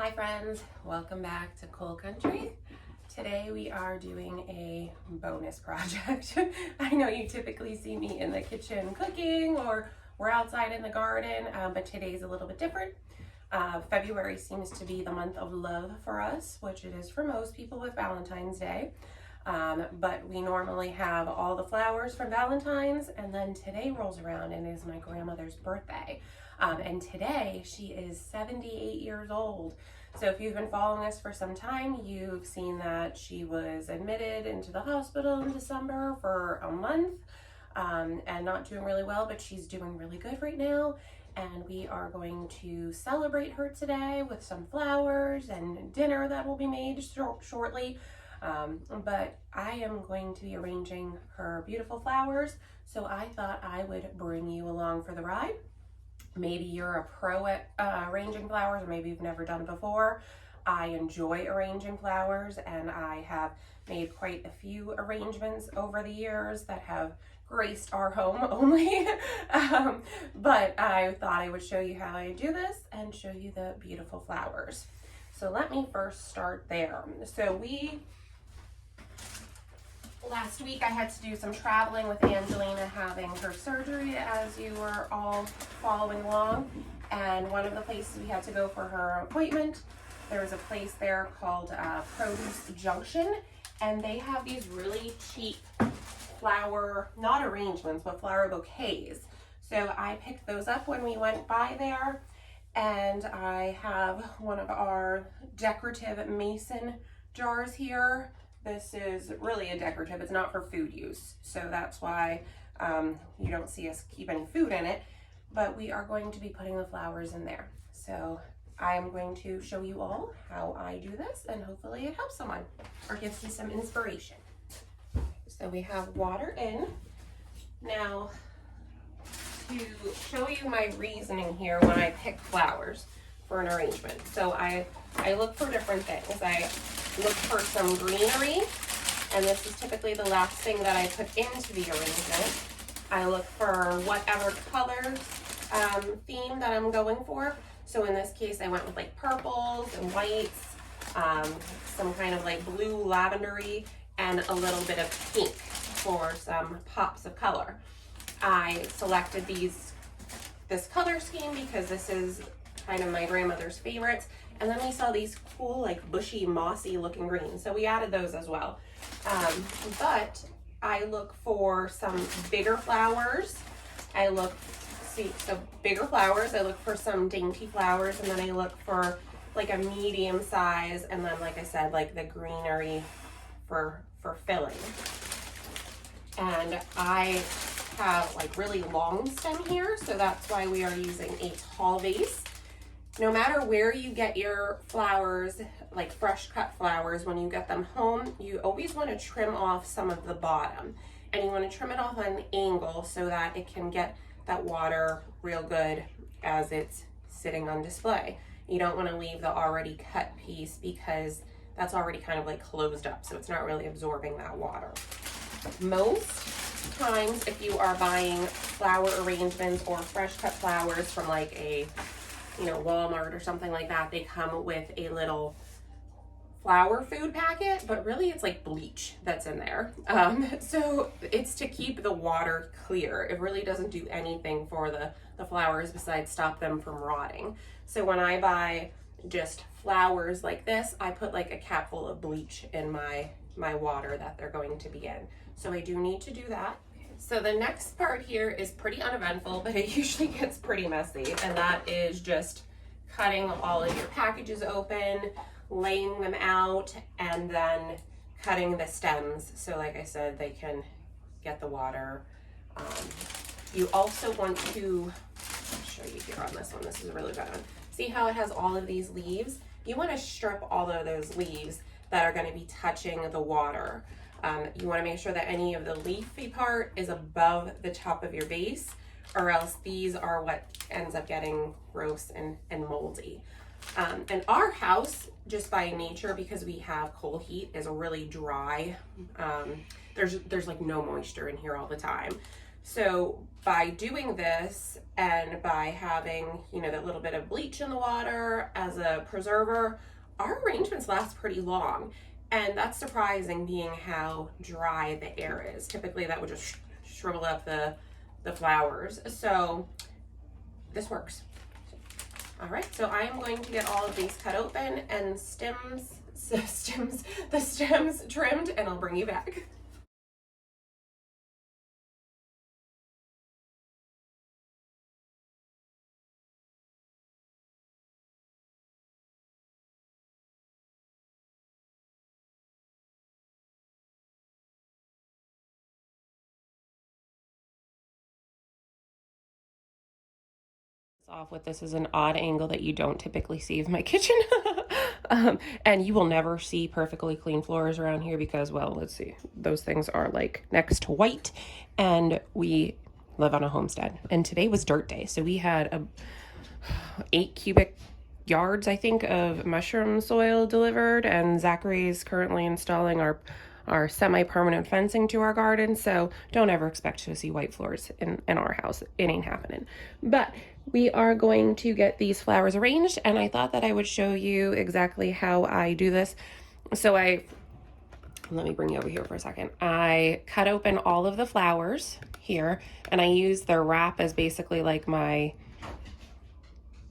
Hi friends, welcome back to Coal Country. Today we are doing a bonus project. I know you typically see me in the kitchen cooking or we're outside in the garden, but today's a little bit different. February seems to be the month of love for us, which it is for most people with Valentine's Day. But we normally have all the flowers from Valentine's, and then today rolls around and is my grandmother's birthday. And today she is 78 years old. So if you've been following us for some time, you've seen that she was admitted into the hospital in December for a month and not doing really well, but she's doing really good right now. And we are going to celebrate her today with some flowers and dinner that will be made shortly. But I am going to be arranging her beautiful flowers, so I thought I would bring you along for the ride. Maybe you're a pro at arranging flowers, or maybe you've never done it before. I enjoy arranging flowers, and I have made quite a few arrangements over the years that have graced our home only. But I thought I would show you how I do this and show you the beautiful flowers. So let me first start there. So last week I had to do some traveling with Angelina having her surgery, as you were all following along. And one of the places we had to go for her appointment, there was a place there called Produce Junction, and they have these really cheap flower, not arrangements, but flower bouquets. So I picked those up when we went by there, and I have one of our decorative mason jars here. This is really a decorative, it's not for food use, so that's why you don't see us keep any food in it, but we are going to be putting the flowers in there. So I'm going to show you all how I do this, and hopefully it helps someone or gives you some inspiration. So we have water in. Now, to show you my reasoning here when I pick flowers for an arrangement. So I look for different things. I look for some greenery, and this is typically the last thing that I put into the arrangement. I look for whatever color theme that I'm going for. So in this case, I went with like purples and whites, some kind of like blue lavendery, and a little bit of pink for some pops of color. I selected this color scheme because this is kind of my grandmother's favorites. And then we saw these cool, like bushy, mossy looking greens. So we added those as well. But I look for some bigger flowers. I look for some dainty flowers, and then I look for like a medium size, and then like I said, like the greenery for filling. And I have like really long stem here, so that's why we are using a tall vase. No matter where you get your flowers, like fresh cut flowers, when you get them home, you always want to trim off some of the bottom. And you want to trim it off on an angle so that it can get that water real good as it's sitting on display. You don't want to leave the already cut piece because that's already kind of like closed up, so it's not really absorbing that water. Most times, if you are buying flower arrangements or fresh cut flowers from like a Walmart or something like that, they come with a little flower food packet, but really it's like bleach that's in there. So it's to keep the water clear. It really doesn't do anything for the flowers besides stop them from rotting. So when I buy just flowers like this, I put like a cap full of bleach in my water that they're going to be in. So I do need to do that. So the next part here is pretty uneventful, but it usually gets pretty messy, and that is just cutting all of your packages open, laying them out, and then cutting the stems. So like I said, they can get the water. You also want to, I'll show you here on this one, this is a really good one. See how it has all of these leaves? You want to strip all of those leaves that are going to be touching the water. You want to make sure that any of the leafy part is above the top of your vase, or else these are what ends up getting gross and moldy. And our house, just by nature, because we have coal heat, is really dry. There's like no moisture in here all the time. So by doing this and by having, you know, that little bit of bleach in the water as a preserver, our arrangements last pretty long. And that's surprising being how dry the air is. Typically that would just shrivel up the flowers. So this works. All right, so I am going to get all of these cut open and the stems trimmed, and I'll bring you back. Off with this is an odd angle that you don't typically see of my kitchen. And you will never see perfectly clean floors around here because, well, let's see, those things are like next to white, and we live on a homestead, and today was dirt day, so we had 8 cubic yards, I think, of mushroom soil delivered, and Zachary's currently installing our semi-permanent fencing to our garden, so don't ever expect to see white floors in our house. It ain't happening. But we are going to get these flowers arranged, and I thought that I would show you exactly how I do this. So let me bring you over here for a second. I cut open all of the flowers here, and I use the wrap as basically like my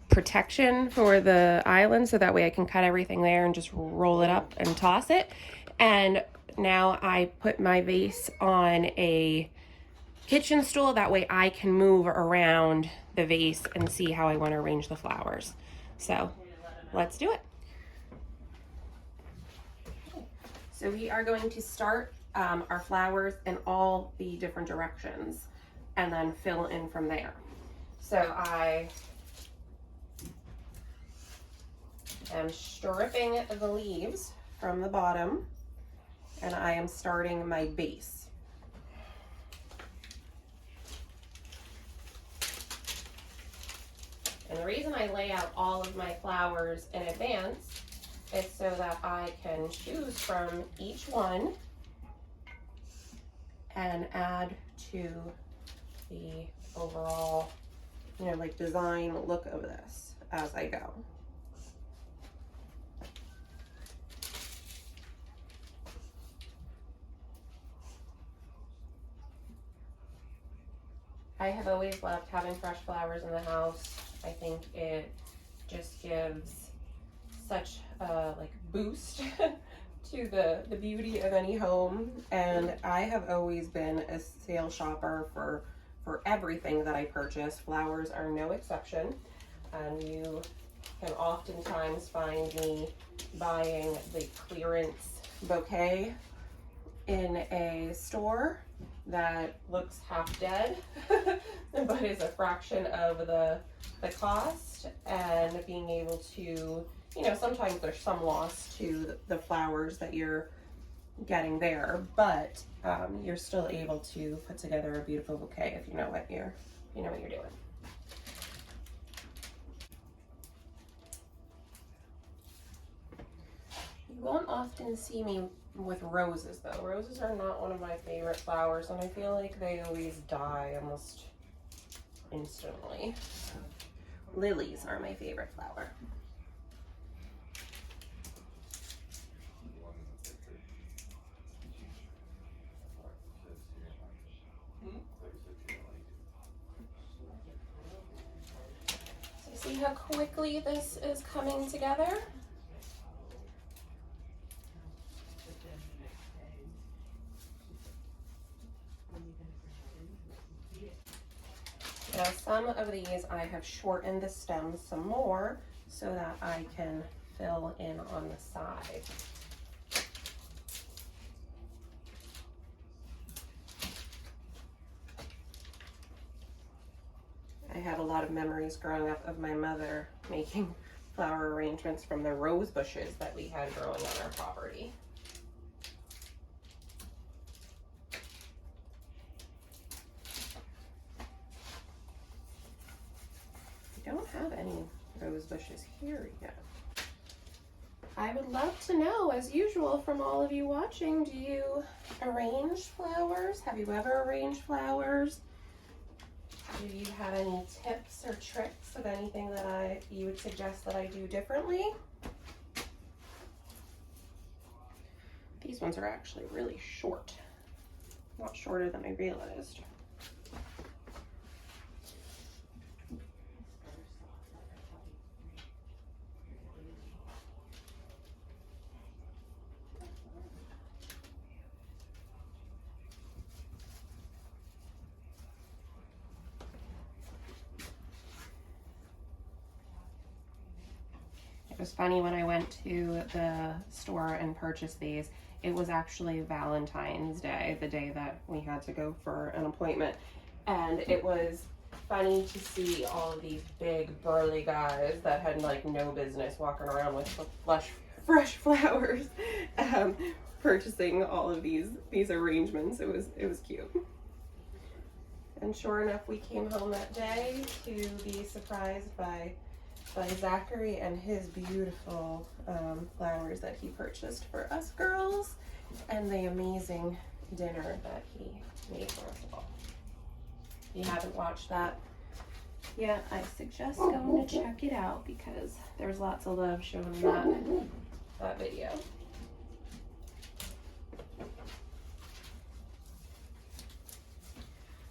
protection for the island, so that way I can cut everything there and just roll it up and toss it. And now I put my vase on a kitchen stool, that way I can move around the vase and see how I want to arrange the flowers. So let's do it. So we are going to start our flowers in all the different directions and then fill in from there. So I am stripping the leaves from the bottom, and I am starting my base. And the reason I lay out all of my flowers in advance is so that I can choose from each one and add to the overall, you know, like design look of this as I go. I have always loved having fresh flowers in the house. I think it just gives such a like boost to the beauty of any home, and I have always been a sale shopper for everything that I purchase. Flowers are no exception, and you can oftentimes find me buying the clearance bouquet in a store that looks half dead but is a fraction of the cost, and being able to, you know, sometimes there's some loss to the flowers that you're getting there, but you're still able to put together a beautiful bouquet if you know what you're doing. You won't often see me with roses though. Roses are not one of my favorite flowers, and I feel like they always die almost instantly. Lilies are my favorite flower. So see how quickly this is coming together? Now some of these I have shortened the stems some more so that I can fill in on the side. I have a lot of memories growing up of my mother making flower arrangements from the rose bushes that we had growing on our property. I don't have any rose bushes here yet. I would love to know, as usual, from all of you watching, do you arrange flowers? Have you ever arranged flowers? Do you have any tips or tricks of anything that you would suggest that I do differently? These ones are actually really short. A lot shorter than I realized. It was funny when I went to the store and purchased these. It was actually Valentine's Day, the day that we had to go for an appointment. And it was funny to see all of these big burly guys that had like no business walking around with fresh flowers, purchasing all of these arrangements. It was cute. And sure enough, we came home that day to be surprised by Zachary and his beautiful flowers that he purchased for us girls, and the amazing dinner that he made for us all. If you haven't watched that yet, I suggest going to check it out because there's lots of love shown in that video.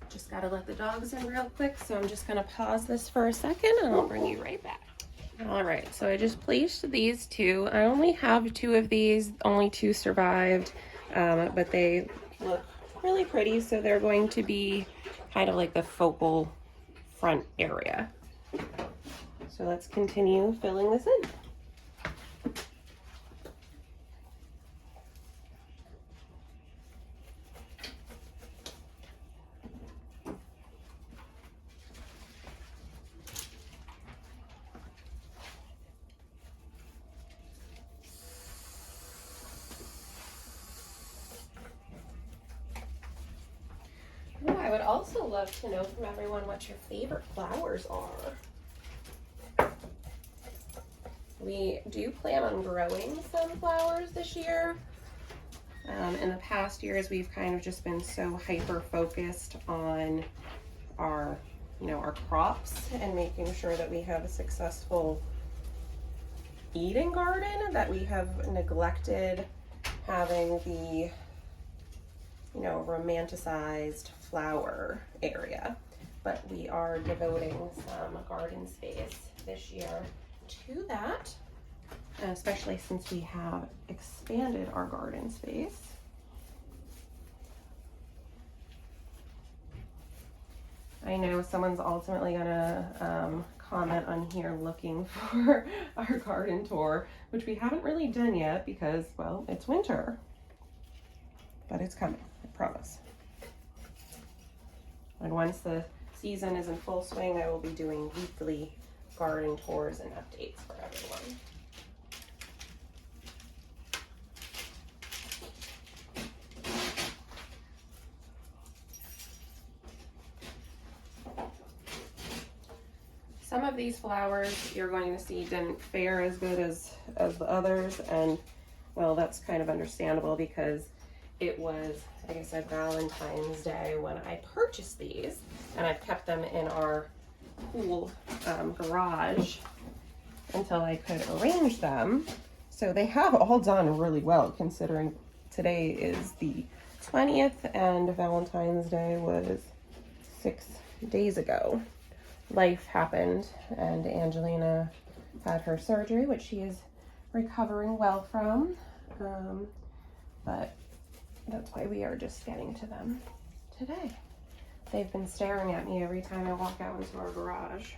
Just gotta let the dogs in real quick, so I'm just gonna pause this for a second and I'll bring you right back. All right, so I just placed these two. I only have 2 of these, only 2 survived, but they look really pretty, so they're going to be kind of like the focal front area. So let's continue filling this in. I would also love to know from everyone what your favorite flowers are. We do plan on growing some flowers this year. In the past years, we've kind of just been so hyper focused on our crops and making sure that we have a successful eating garden that we have neglected having the romanticized flower area, but we are devoting some garden space this year to that, especially since we have expanded our garden space. I know someone's ultimately gonna comment on here looking for our garden tour, which we haven't really done yet because, well, it's winter, but it's coming, I promise. And once the season is in full swing, I will be doing weekly garden tours and updates for everyone. Some of these flowers you're going to see didn't fare as good as the others, and well, that's kind of understandable because it was, like I said, Valentine's Day when I purchased these, and I've kept them in our cool garage until I could arrange them. So they have all done really well, considering today is the 20th and Valentine's Day was 6 days ago. Life happened and Angelina had her surgery, which she is recovering well from, but that's why we are just getting to them today. They've been staring at me every time I walk out into our garage.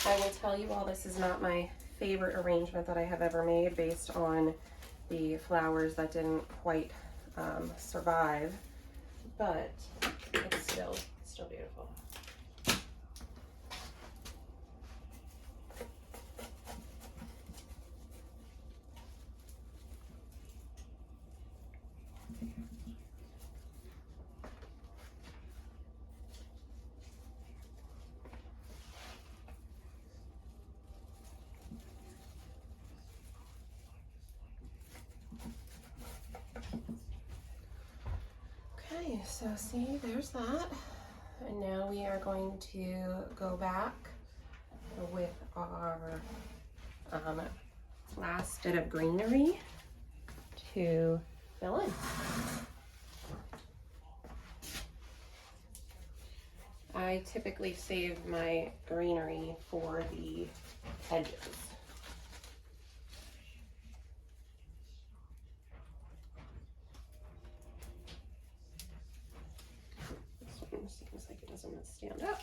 I will tell you all, this is not my favorite arrangement that I have ever made based on the flowers that didn't quite survive, but it's still beautiful. Okay, so see, there's that. And now we are going to go back with our last bit of greenery to fill in. I typically save my greenery for the edges. This one seems like it doesn't want to stand up.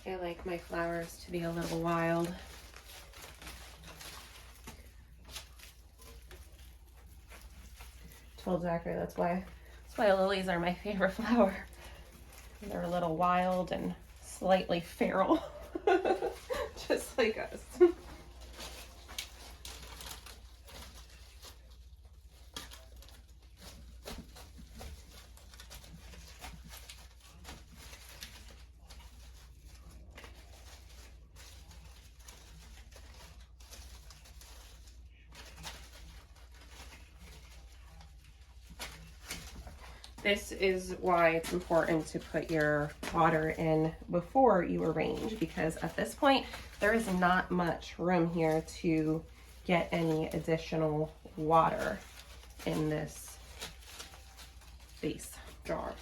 I like my flowers to be a little wild. Told Zachary that's why lilies are my favorite flower. They're a little wild and slightly feral, just like us. This is why it's important to put your water in before you arrange, because at this point, there is not much room here to get any additional water in this vase jar.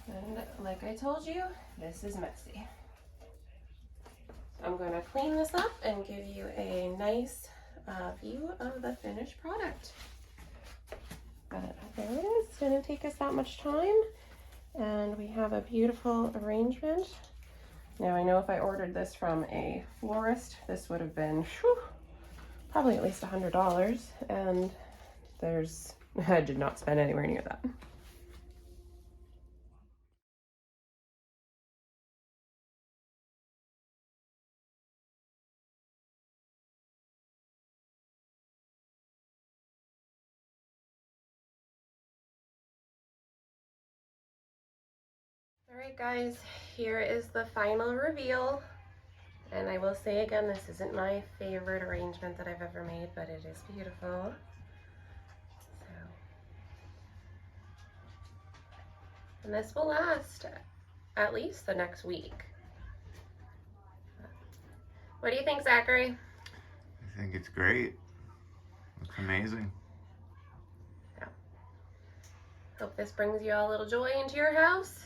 And like I told you, this is messy. I'm going to clean this up and give you a nice view of the finished product. But there it is. It's going to take us that much time, and we have a beautiful arrangement. Now I know if I ordered this from a florist, this would have been probably at least $100, and I did not spend anywhere near that. All right guys, here is the final reveal. And I will say again, this isn't my favorite arrangement that I've ever made, but it is beautiful. So, and this will last at least the next week. What do you think, Zachary? I think it's great. Looks amazing. Yeah. Hope this brings you all a little joy into your house.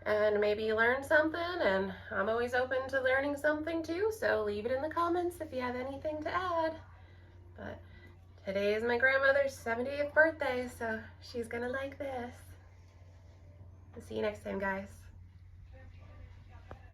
And maybe you learned something, and I'm always open to learning something too, so leave it in the comments if you have anything to add. But today is my grandmother's 70th birthday, so she's gonna like this. I'll see you next time, guys.